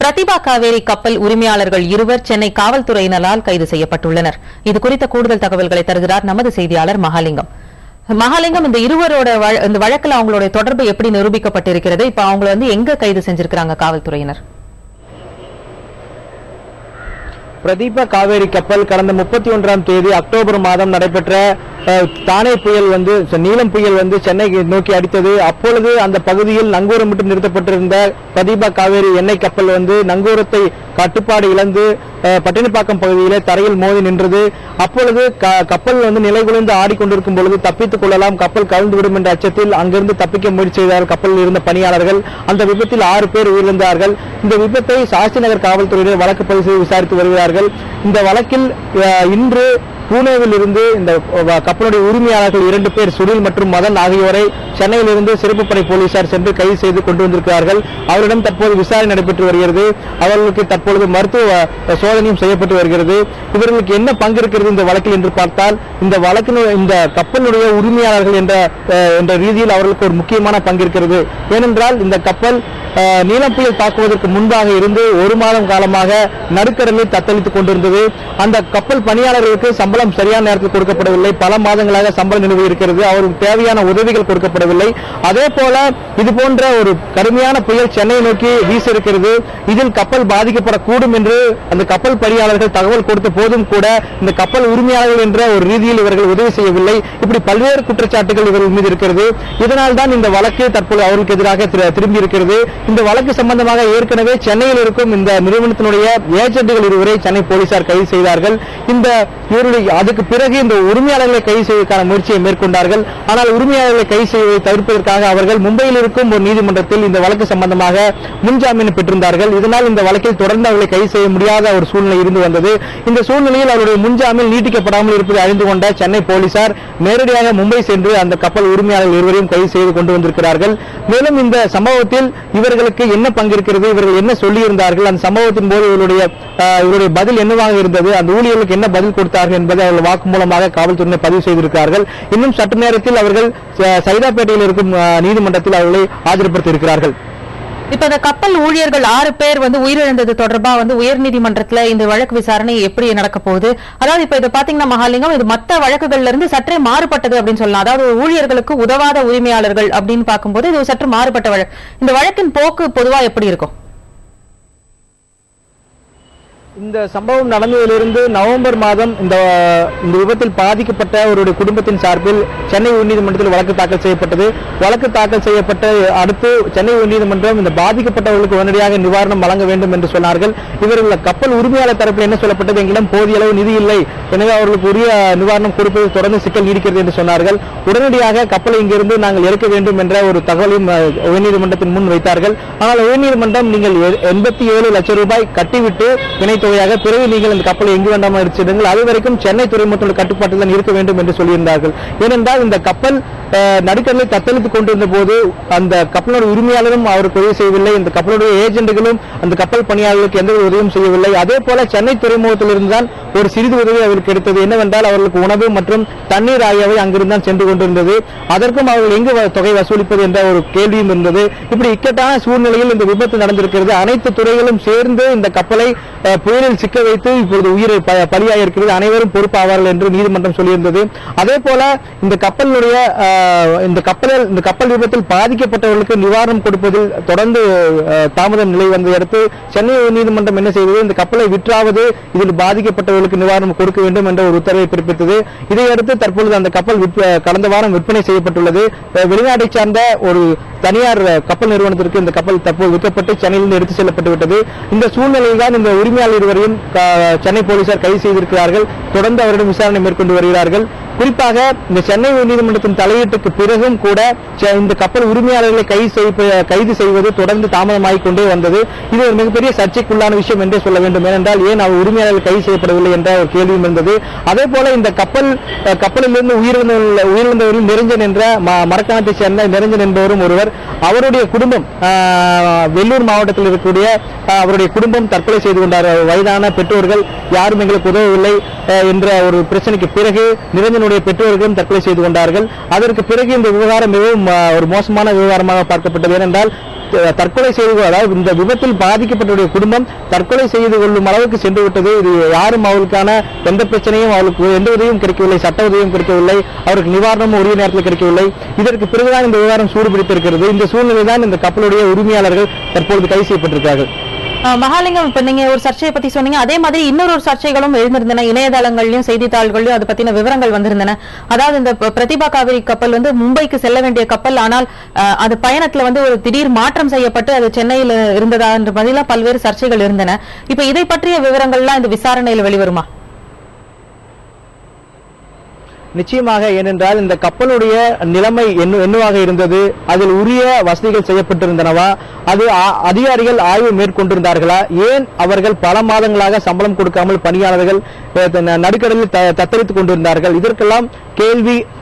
பிரதிபா காவேரி கப்பல் உரிமையாளர்கள் இருவர் சென்னை காவல்துறையினரால் கைது செய்யப்பட்டுள்ளனர். இது குறித்த கூடுதல் தகவல்களை தருகிறார் நமது செய்தியாளர் மகாலிங்கம். மகாலிங்கம், இந்த இருவரோட இந்த வழக்கில் அவங்களுடைய தொடர்பு எப்படி நிரூபிக்கப்பட்டிருக்கிறது? இப்ப அவங்களை எங்க கைது செஞ்சிருக்கிறாங்க காவல்துறையினர்? பிரதீபா காவேரி கப்பல் கடந்த 31ஆம் தேதி அக்டோபர் மாதம் நடைபெற்ற தானே புயல் நீலம் புயல் சென்னை நோக்கி அடித்தது. அப்பொழுது அந்த பகுதியில் நங்கூரமிட்டு நிறுத்தப்பட்டிருந்த பிரதீபா காவேரி எண்ணெய் கப்பல் நங்கூரத்தை கட்டுப்பாடு இழந்து பட்டினப்பாக்கம் பகுதியிலே தரையில் மோதி நின்றது. அப்பொழுது கப்பல் நிலைகுலைந்து ஆடிக்கொண்டிருக்கும் பொழுது தப்பித்துக் கொள்ளலாம், கப்பல் கவிழ்ந்துவிடும் என்ற அச்சத்தில் அங்கிருந்து தப்பிக்க முயற்சி செய்தார்கள் கப்பலில் இருந்த பணியாளர்கள். அந்த விபத்தில் 6 பேர் உயிரிழந்தார்கள். இந்த விபத்தை சாஸ்திரி நகர் காவல்துறையினர் வழக்கு பதிவு செய்து விசாரித்து வருகிறார்கள். இந்த வழக்கில் இன்று பூனேவில் இருந்து இந்த கப்பலுடைய உரிமையாளர்கள் 2 பேர் சுனில் மற்றும் மதன் ஆகியோரை சென்னையில் இருந்து சிறப்பு படை போலீசார் சென்று கைது செய்து கொண்டு வந்திருக்கிறார்கள். அவரிடம் தற்போது விசாரணை நடைபெற்று வருகிறது. அவர்களுக்கு தற்பொழுது மருத்துவ சோதனையும் செய்யப்பட்டு வருகிறது. இவர்களுக்கு என்ன பங்கு இருக்கிறது இந்த வழக்கில் என்று பார்த்தால், இந்த கப்பலுடைய உரிமையாளர்கள் என்ற ரீதியில் அவர்களுக்கு ஒரு முக்கியமான பங்கு இருக்கிறது. ஏனென்றால் இந்த கப்பல் நீலம் புயல் தாக்குவதற்கு முன்பாக இருந்து 1 மாதம் காலமாக நடுக்கடலில் தத்தளித்துக் கொண்டிருந்தது. அந்த கப்பல் பணியாளர்களுக்கு சம்பளம் சரியான நேரத்தில் கொடுக்கப்படவில்லை. பல மாதங்களாக சம்பளம் நிலுவை இருக்கிறது. அவருக்கு தேவையான உதவிகள் கொடுக்கப்படவில்லை. அதே போல இது போன்ற ஒரு கடுமையான புயல் சென்னை நோக்கி வீச இருக்கிறது. இதில் கப்பல் பாதிக்கப்படக்கூடும் என்று அந்த கப்பல் பணியாளர்கள் தகவல் கொடுத்த போதும் கூட இந்த கப்பல் உரிமையாளர்கள் என்ற ஒரு ரீதியில் இவர்கள் உதவி செய்யவில்லை. இப்படி பல்வேறு குற்றச்சாட்டுகள் இவர்கள் மீது இருக்கிறது. இதனால் தான் இந்த வழக்கு தற்போது அவர்களுக்கு எதிராக திரும்பி இருக்கிறது. இந்த வழக்கு சம்பந்தமாக ஏற்கனவே சென்னையில் இருக்கும் இந்த நிறுவனத்தினுடைய ஏஜென்ட்கள் இருவரை சென்னை போலீசார் கைது செய்தார்கள். அதுக்கு பிறகு இந்த உரிமையாளர்களை கைது செய்வதற்கான முயற்சியை மேற்கொண்டார்கள். ஆனால் உரிமையாளர்களை கைது செய்வதை தவிர்ப்பதற்காக அவர்கள் மும்பையில் இருக்கும் ஒரு நீதிமன்றத்தில் இந்த வழக்கு சம்பந்தமாக முன்ஜாமீன் பெற்றிருந்தார்கள். இதனால் இந்த வழக்கில் தொடர்ந்து அவர்களை கைது செய்ய முடியாத ஒரு சூழ்நிலை இருந்து வந்தது. இந்த சூழ்நிலையில் அவருடைய முன்ஜாமீன் நீட்டிக்கப்படாமல் இருப்பதை அறிந்து கொண்ட சென்னை போலீசார் நேரடியாக மும்பை சென்று அந்த கப்பல் உரிமையாளர்கள் இருவரையும் கைது செய்து கொண்டு வந்திருக்கிறார்கள். மேலும் இந்த சம்பவத்தில் இவர்களுக்கு என்ன பங்கு இருக்கிறது, இவர்கள் என்ன சொல்லியிருந்தார்கள், அந்த சம்பவத்தின் போது இவருடைய பதில் என்னவாக இருந்தது, அந்த ஊழியர்களுக்கு என்ன பதில் கொடுத்தார்கள் என்பதை அவர்கள் வாக்குமூலமாக காவல்துறையினர் பதிவு செய்திருக்கிறார்கள். இன்னும் சற்று நேரத்தில் அவர்கள் சைதாப்பேட்டையில் இருக்கும் நீதிமன்றத்தில் அவர்களை ஆஜர்படுத்த இருக்கிறார்கள். இப்ப இந்த கப்பல் ஊழியர்கள் 6 பேர் உயிரிழந்தது தொடர்பா உயர்நீதிமன்றத்துல இந்த வழக்கு விசாரணை எப்படி நடக்க போகுது? அதாவது இப்ப இதை பாத்தீங்கன்னா மகாலிங்கம், இது மத்த வழக்குகள்ல இருந்து சற்றே மாறுபட்டது அப்படின்னு சொல்லலாம். அதாவது ஊழியர்களுக்கு உதவாத உரிமையாளர்கள் அப்படின்னு பார்க்கும்போது இது சற்று மாறுபட்ட வழக்கு. இந்த வழக்கின் போக்கு பொதுவா எப்படி இருக்கும்? இந்த சம்பவம் நடந்ததிலிருந்து நவம்பர் மாதம் இந்த விபத்தில் பாதிக்கப்பட்ட அவருடைய குடும்பத்தின் சார்பில் சென்னை உயர்நீதிமன்றத்தில் வழக்கு தாக்கல் செய்யப்பட்டது. வழக்கு தாக்கல் செய்யப்பட்ட அடுத்து சென்னை உயர்நீதிமன்றம் இந்த பாதிக்கப்பட்டவர்களுக்கு உடனடியாக நிவாரணம் வழங்க வேண்டும் என்று சொன்னார்கள். இவர்கள் கப்பல் உரிமையாளர் தரப்பில் என்ன சொல்லப்பட்டது, எங்களிடம் போதிய அளவு நிதி இல்லை, எனவே அவர்களுக்கு உரிய நிவாரணம் கொடுப்பதில் தொடர்ந்து சிக்கல் நீடிக்கிறது என்று சொன்னார்கள். உடனடியாக கப்பலை இங்கிருந்து நாங்கள் எடுக்க வேண்டும் என்ற ஒரு தகவலையும் உயர்நீதிமன்றத்தின் முன் வைத்தார்கள். ஆனால் உயர்நீதிமன்றம் நீங்கள் 87 லட்சம் ரூபாய் கட்டிவிட்டு இணைத்து பிறகு நீங்கள் இந்த கப்பலை எங்கு வேண்டாமல் எடுத்துடுங்கள், அது வரைக்கும் சென்னை துறைமுகத்தோட கட்டுப்பாட்டில் தான் இருக்க வேண்டும் என்று சொல்லியிருந்தார்கள். ஏனென்றால் இந்த கப்பல் நடுக்கடலில் தத்தளித்துக் கொண்டிருந்த போது அந்த கப்பலோட உரிமையாளரும் அவருக்கு உதவி செய்யவில்லை, இந்த கப்பலுடைய ஏஜென்ட்களும் அந்த கப்பல் பணியாளர்களுக்கு எந்த உதவியும் செய்யவில்லை. அதே போல சென்னை துறைமுகத்தில் இருந்துதான் ஒரு சிறிது உதவி அவருக்கு கிடைத்தது. என்னவென்றால் அவர்களுக்கு உணவு மற்றும் தண்ணீர் ஆகியவை அங்கிருந்தான் சென்று கொண்டிருந்தது. அதற்கும் அவர்கள் எங்கு தொகை வசூலிப்பது என்ற ஒரு கேள்வியும் இருந்தது. இப்படி இக்கட்டான சூழ்நிலையில் இந்த விபத்து நடந்திருக்கிறது. அனைத்து துறைகளும் சேர்ந்து இந்த கப்பலை புயலில் சிக்க வைத்து இப்பொழுது உயிரை பலியாக இருக்கிறது. அனைவரும் பொறுப்பாவார்கள் என்று நீதிமன்றம் சொல்லியிருந்தது. அதே போல இந்த கப்பல் விபத்தில் பாதிக்கப்பட்டவர்களுக்கு நிவாரணம் கொடுப்பதில் தொடர்ந்து தாமதம் நிலை வந்ததை அடுத்து சென்னை நீதிமன்றம் என்ன செய்தது, இந்த கப்பலை விற்றாவது இதில் பாதிக்கப்பட்டவர்களுக்கு நிவாரணம் கொடுக்க வேண்டும் என்ற ஒரு உத்தரவை பிறப்பித்தது. இதையடுத்து தற்பொழுது அந்த கப்பல் கடந்த வாரம் விற்பனை செய்யப்பட்டுள்ளது. வெளிநாட்டை சார்ந்த ஒரு தனியார் கப்பல் நிறுவனத்திற்கு இந்த கப்பல் தற்போது விற்கப்பட்டு சென்னையிலிருந்து எடுத்து செல்லப்பட்டு விட்டது. இந்த சூழ்நிலையில் தான் இந்த உரிமையாளர் இருவரையும் சென்னை போலீசார் கைது செய்திருக்கிறார்கள். தொடர்ந்து அவரிடம் விசாரணை மேற்கொண்டு வருகிறார்கள். குறிப்பாக இந்த சென்னை உயர்நீதிமன்றத்தின் தலையீட்டுக்கு பிறகும் கூட இந்த கப்பல் உரிமையாளர்களை கைது செய்வது தொடர்ந்து தாமதமாகிக் கொண்டே வந்தது. இது ஒரு மிகப்பெரிய சர்ச்சைக்குள்ளான விஷயம் என்றே சொல்ல வேண்டும். ஏனென்றால் ஏன் அவர் உரிமையாளர்கள் கைது செய்யப்படவில்லை என்ற ஒரு கேள்வியும் இருந்தது. அதே போல இந்த கப்பலிலிருந்து உயிரிழந்தவரில் நிரஞ்சன் என்ற மரக்காணத்தை சேர்ந்த நிரஞ்சன் என்பவரும் ஒருவர். அவருடைய குடும்பம் வெள்ளூர் மாவட்டத்தில் இருக்கக்கூடிய அவருடைய குடும்பம் தற்கொலை செய்து கொண்டார். வயதான பெற்றோர்கள் யாரும் எங்களுக்கு உதவவில்லை என்ற ஒரு பிரச்சனைக்கு பிறகு நிரஞ்சனுடைய பெற்றோர்களும் தற்கொலை செய்து கொண்டார்கள். அதற்கு பிறகு இந்த விவகாரம் மிகவும் ஒரு மோசமான விவகாரமாக பார்க்கப்பட்டது. ஏனென்றால் தற்கொலை செய்து, அதாவது இந்த விபத்தில் பாதிக்கப்பட்டவருடைய குடும்பம் தற்கொலை செய்து கொள்ளும் அளவுக்கு சென்று விட்டது. இது யாரும் அவளுக்கான எந்த பிரச்சனையும், அவளுக்கு எந்த உதவியும் கிடைக்கவில்லை, சட்ட உதவியும் கிடைக்கவில்லை, அவருக்கு நிவாரணமும் உரிய நேரத்தில் கிடைக்கவில்லை. இதற்கு பிறகுதான் இந்த விவகாரம் சூடுபிடித்திருக்கிறது. இந்த சூழ்நிலைதான் இந்த கப்பலுடைய உரிமையாளர்கள் தற்பொழுது கைது செய்யப்பட்டிருக்கிறார்கள். மகாலிங்கம், இப்ப நீங்க ஒரு சர்ச்சையை பத்தி சொன்னீங்க, அதே மாதிரி இன்னொரு சர்ச்சைகளும் எழுந்திருந்தன. இணையதளங்கள்லயும் செய்தித்தாள்கள்லயும் அது பத்தின விவரங்கள் வந்திருந்தன. அதாவது இந்த பிரதிபா காவேரி கப்பல் வந்து மும்பைக்கு செல்ல வேண்டிய கப்பல், ஆனால் அது பயணத்துல வந்து ஒரு திடீர் மாற்றம் செய்யப்பட்டு அது சென்னையில் இருந்ததா என்ற பதிலா பல்வேறு சர்ச்சைகள் இருந்தன. இப்ப இதை பற்றிய விவரங்கள்லாம் இந்த விசாரணையில் வெளிவருமா? நிச்சயமாக. ஏனென்றால் இந்த கப்பலுடைய நிலைமை என்னவாக இருந்தது, அதில் உரிய வசதிகள் செய்யப்பட்டிருந்தனவா, அது அதிகாரிகள் ஆய்வு மேற்கொண்டிருந்தார்களா, ஏன் அவர்கள் பல மாதங்களாக சம்பளம் கொடுக்காமல் பணியாளர்கள் நடுக்கடலில் தத்தளித்துக் கொண்டிருந்தார்கள், இதற்கெல்லாம்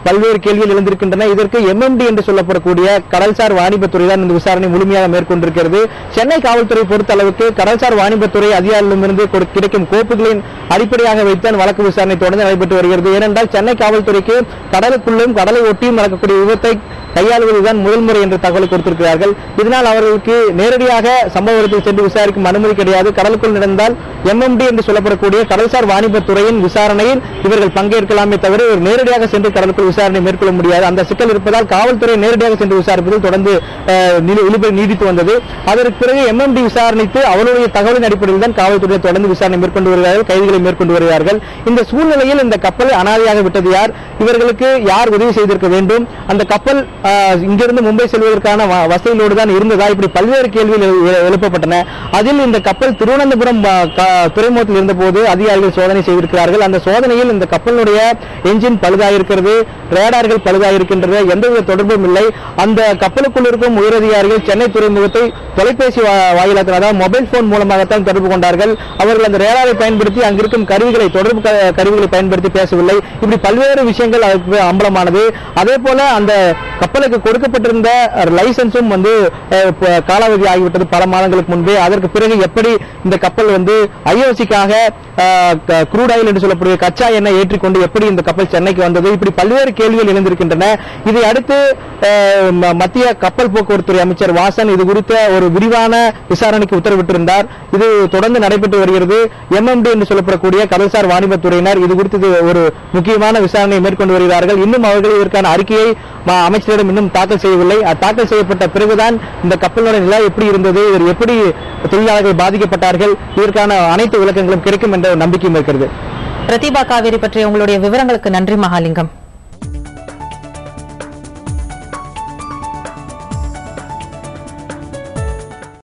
பல்வேறு கேள்விகள் எழுந்திருக்கின்றன. இதற்கு MMD என்று சொல்லப்படக்கூடிய கடல்சார் வாணிபத்துறை தான் இந்த விசாரணை முழுமையாக மேற்கொண்டிருக்கிறது. சென்னை காவல்துறை பொறுத்த அளவுக்கு கடல்சார் வாணிபத்துறை அதிகாரிகளிடமிருந்து கிடைக்கும் கோப்புகளின் அடிப்படையாக வைத்தான் வழக்கு விசாரணை தொடர்ந்து நடைபெற்று வருகிறது. ஏனென்றால் சென்னை காவல்துறைக்கு கடலுக்குள்ளும் கடலை ஒட்டியும் நடக்கக்கூடிய விபத்தை கையாளுவதுதான் முதல் முறை என்ற தகவலை கொடுத்திருக்கிறார்கள். இதனால் அவர்களுக்கு நேரடியாக சம்பவ இடத்தில் சென்று விசாரிக்கும் அனுமதி கிடையாது. கடலுக்குள் நடந்தால் MMD என்று சொல்லப்படக்கூடிய கடல்சார் வாணிபத்துறையின் விசாரணையில் இவர்கள் பங்கேற்கலாமே தவிர இவர் நேரடியாக சென்று கடலுக்குள் விசாரணை மேற்கொள்ள முடியாது. அந்த சிக்கல் இருப்பதால் காவல்துறை நேரடியாக சென்று விசாரிப்பதில் தொடர்ந்து நீடித்து வந்தது. அதற்கு பிறகு MMD விசாரணைத்து அவருடைய தகவலின் அடிப்படையில் தான் காவல்துறை தொடர்ந்து விசாரணை மேற்கொண்டு வருகிறார்கள், கைதுகளை மேற்கொண்டு வருகிறார்கள். இந்த சூழ்நிலையில் இந்த கப்பல் அனாதையாக விட்டது யார், இவர்களுக்கு யார் உதவி செய்திருக்க வேண்டும், அந்த கப்பல் இங்கிருந்து மும்பை செல்வதற்கான வசதிகளோடு தான் இருந்ததா, இப்படி பல்வேறு கேள்விகள் எழுப்பப்பட்டன. அதில் இந்த கப்பல் திருவனந்தபுரம் துறைமுகத்தில் இருந்தபோது அதிகாரிகள் சோதனை செய்திருக்கிறார்கள். அந்த சோதனையில் இந்த கப்பலுடைய என்ஜின் பழுதாயிருக்கிறது, ரேடார்கள் பழுதாயிருக்கின்றது, எந்தவித தொடர்பும் இல்லை. அந்த கப்பலுக்குள் இருக்கும் உயரதிகாரிகள் சென்னை துறைமுகத்தை தொலைபேசி வாயிலாக, அதாவது மொபைல் போன் மூலமாகத்தான் தொடர்பு கொண்டார்கள். அவர்கள் அந்த ரேடாரை பயன்படுத்தி அங்கிருக்கும் தொடர்பு கருவிகளை பயன்படுத்தி பேசவில்லை. இப்படி பல்வேறு விஷயங்கள் அதற்கு அம்பலமானது. அதே போல அந்த கப்பலுக்கு கொடுக்கப்பட்டிருந்த லைசன்ஸும் வந்து காலாவதி ஆகிவிட்டது பல மாதங்களுக்கு முன்பே. அதற்கு பிறகு எப்படி இந்த கப்பல் வந்து IOC-க்காக க்ரூட் ஆயில் என்று சொல்லக்கூடிய கச்சா எண்ணெய் ஏற்றிக்கொண்டு எப்படி இந்த கப்பல் சென்னைக்கு வந்தது, இப்படி பல்வேறு கேள்விகள் எழுந்திருக்கின்றன. இதை அடுத்து மத்திய கப்பல் போக்குவரத்துறை அமைச்சர் வாசன் இது குறித்த ஒரு விரிவான விசாரணைக்கு உத்தரவிட்டிருந்தார். இது தொடர்ந்து நடைபெற்று வருகிறது. MMD என்று சொல்லப்படக்கூடிய கடல்சார் வாணிபத்துறையினர் இது குறித்து ஒரு முக்கியமான விசாரணையை மேற்கொண்டு வருகிறார்கள். இன்னும் அவர்கள் இதற்கான அறிக்கையை அமைச்சரிடம் இன்னும் தாக்கல் செய்யவில்லை. தாக்கல் செய்யப்பட்ட பிறகுதான் இந்த கப்பலோட நிலை எப்படி இருந்தது, இதில் எப்படி தொழிலாளர்கள் பாதிக்கப்பட்டார்கள், இதற்கான அனைத்து விளக்கங்களும் கிடைக்கும் என்ற நம்பிக்கையும் இருக்கிறது. பிரதிபா காவேரி பற்றிய உங்களுடைய விவரங்களுக்கு நன்றி மகாலிங்கம்.